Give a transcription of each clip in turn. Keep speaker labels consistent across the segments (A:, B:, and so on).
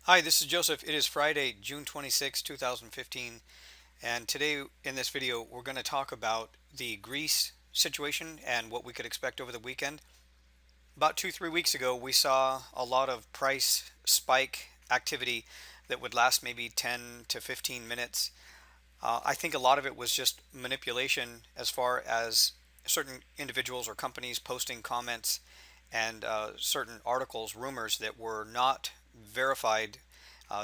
A: Hi, this is Joseph. It is Friday, June 26, 2015, and today in this video we're going to talk about the Greece situation and what we could expect over the weekend. About 2, 3 weeks ago, we saw a lot of price spike activity that would last maybe 10 to 15 minutes. I think a lot of it was just manipulation as far as certain individuals or companies posting comments and certain articles, rumors that were not verified.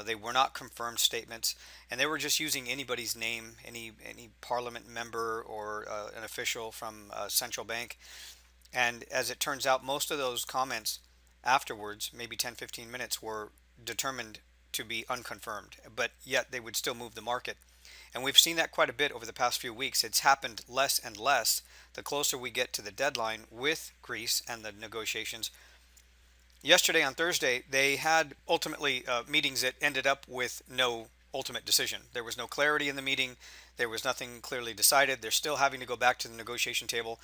A: They were not confirmed statements, and they were just using anybody's name, any parliament member or an official from a central bank. And as it turns out, most of those comments afterwards, maybe 10, 15 minutes, were determined to be unconfirmed, but yet they would still move the market. And we've seen that quite a bit over the past few weeks. It's happened less and less the closer we get to the deadline with Greece and the negotiations. Yesterday on Thursday, they had ultimately meetings that ended up with no ultimate decision. There was no clarity in the meeting. There was nothing clearly decided. They're still having to go back to the negotiation table.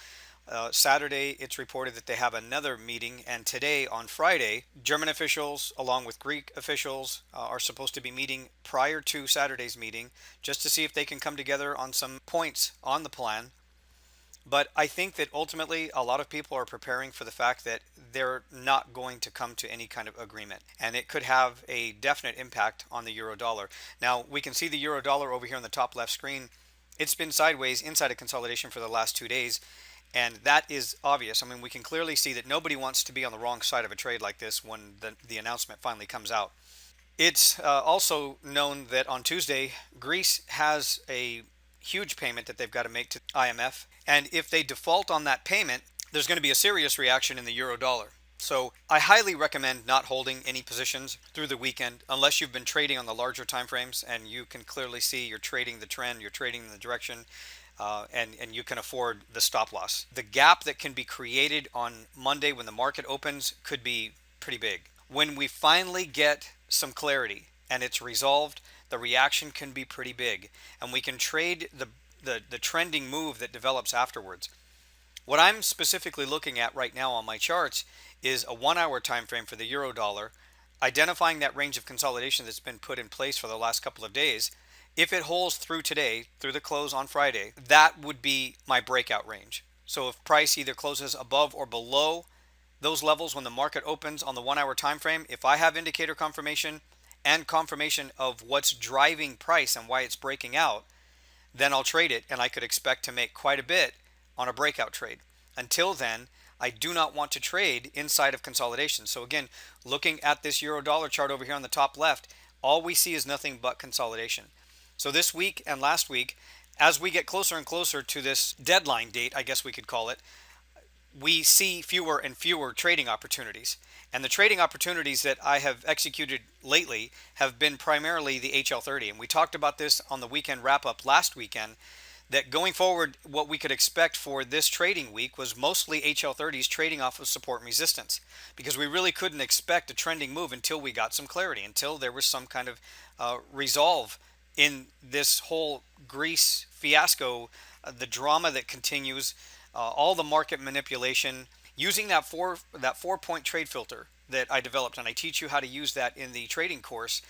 A: Saturday, it's reported that they have another meeting, and today, on Friday, German officials, along with Greek officials, are supposed to be meeting prior to Saturday's meeting just to see if they can come together on some points on the plan. But I think that ultimately a lot of people are preparing for the fact that they're not going to come to any kind of agreement. And it could have a definite impact on the euro dollar. Now, we can see the euro dollar over here on the top left screen. It's been sideways inside a consolidation for the last 2 days. And that is obvious. I mean, we can clearly see that nobody wants to be on the wrong side of a trade like this when the announcement finally comes out. It's also known that on Tuesday, Greece has a huge payment that they've got to make to IMF. And if they default on that payment, there's going to be a serious reaction in the euro dollar. So I highly recommend not holding any positions through the weekend unless you've been trading on the larger time frames and you can clearly see you're trading the trend, you're trading in the direction, and you can afford the stop loss. The gap that can be created on Monday when the market opens could be pretty big. When we finally get some clarity and it's resolved, the reaction can be pretty big, and we can trade the trending move that develops afterwards. What I'm specifically looking at right now on my charts is a 1 hour time frame for the euro dollar, identifying that range of consolidation that's been put in place for the last couple of days. If it holds through today, through the close on Friday, that would be my breakout range. So if price either closes above or below those levels when the market opens on the 1 hour time frame, if I have indicator confirmation and confirmation of what's driving price and why it's breaking out, then I'll trade it, and I could expect to make quite a bit on a breakout trade. Until then, I do not want to trade inside of consolidation. So again, looking at this euro dollar chart over here on the top left, all we see is nothing but consolidation. So this week and last week, as we get closer and closer to this deadline date, I guess we could call it, we see fewer and fewer trading opportunities. And the trading opportunities that I have executed lately have been primarily the HL30. And we talked about this on the weekend wrap up last weekend, that going forward, what we could expect for this trading week was mostly HL30s trading off of support and resistance, because we really couldn't expect a trending move until we got some clarity, until there was some kind of resolve in this whole Greece fiasco, the drama that continues, all the market manipulation, using that four-point trade filter that I developed, and I teach you how to use that in the trading course.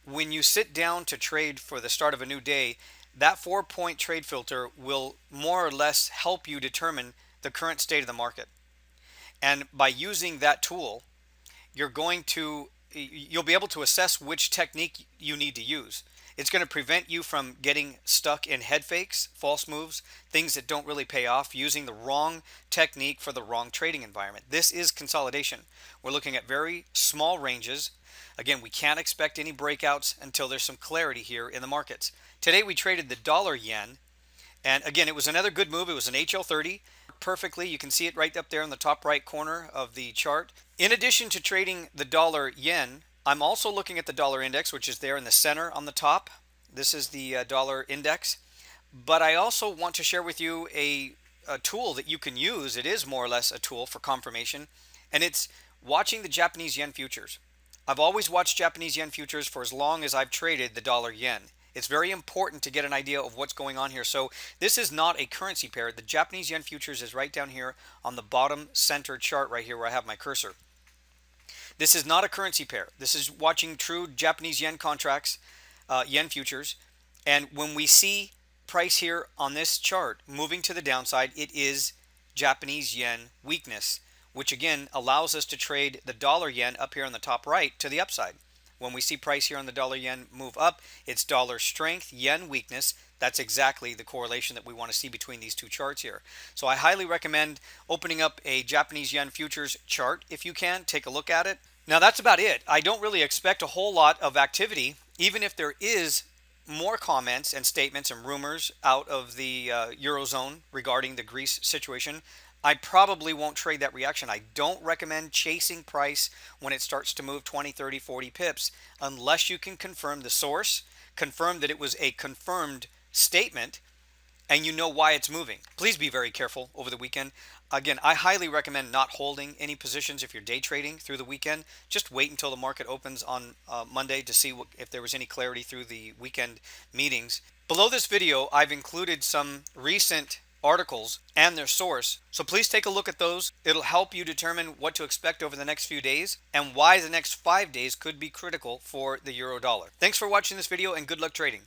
A: When you sit down to trade for the start of a new day, that 4-point trade filter will more or less help you determine the current state of the market. And by using that tool, you'll be able to assess which technique you need to use. It's going to prevent you from getting stuck in head fakes, false moves, things that don't really pay off, using the wrong technique for the wrong trading environment. This is consolidation. We're looking at very small ranges. Again, we can't expect any breakouts until there's some clarity here in the markets. Today we traded the dollar yen, and again, it was another good move. It was an HL30 perfectly. You can see it right up there in the top right corner of the chart. In addition to trading the dollar yen, I'm also looking at the dollar index, which is there in the center on the top. This is the dollar index. But I also want to share with you a tool that you can use. It is more or less a tool for confirmation, and it's watching the Japanese yen futures. I've always watched Japanese yen futures for as long as I've traded the dollar yen. It's very important to get an idea of what's going on here. So this is not a currency pair. The Japanese yen futures is right down here on the bottom center chart right here where I have my cursor. This is not a currency pair. This is watching true Japanese yen contracts, yen futures. And when we see price here on this chart moving to the downside, it is Japanese yen weakness, which again allows us to trade the dollar yen up here on the top right to the upside. When we see price here on the dollar yen move up, it's dollar strength, yen weakness. That's exactly the correlation that we want to see between these two charts here. So I highly recommend opening up a Japanese yen futures chart if you can. Take a look at it. Now that's about it. I don't really expect a whole lot of activity, even if there is more comments and statements and rumors out of the Eurozone regarding the Greece situation. I probably won't trade that reaction. I don't recommend chasing price when it starts to move 20, 30, 40 pips unless you can confirm the source, confirm that it was a confirmed statement, and you know why it's moving. Please be very careful over the weekend. Again, I highly recommend not holding any positions if you're day trading through the weekend. Just wait until the market opens on Monday to see if there was any clarity through the weekend meetings. Below this video, I've included some recent articles and their source, so please take a look at those. It'll help you determine what to expect over the next few days and why the next 5 days could be critical for the euro dollar. Thanks for watching this video and good luck trading.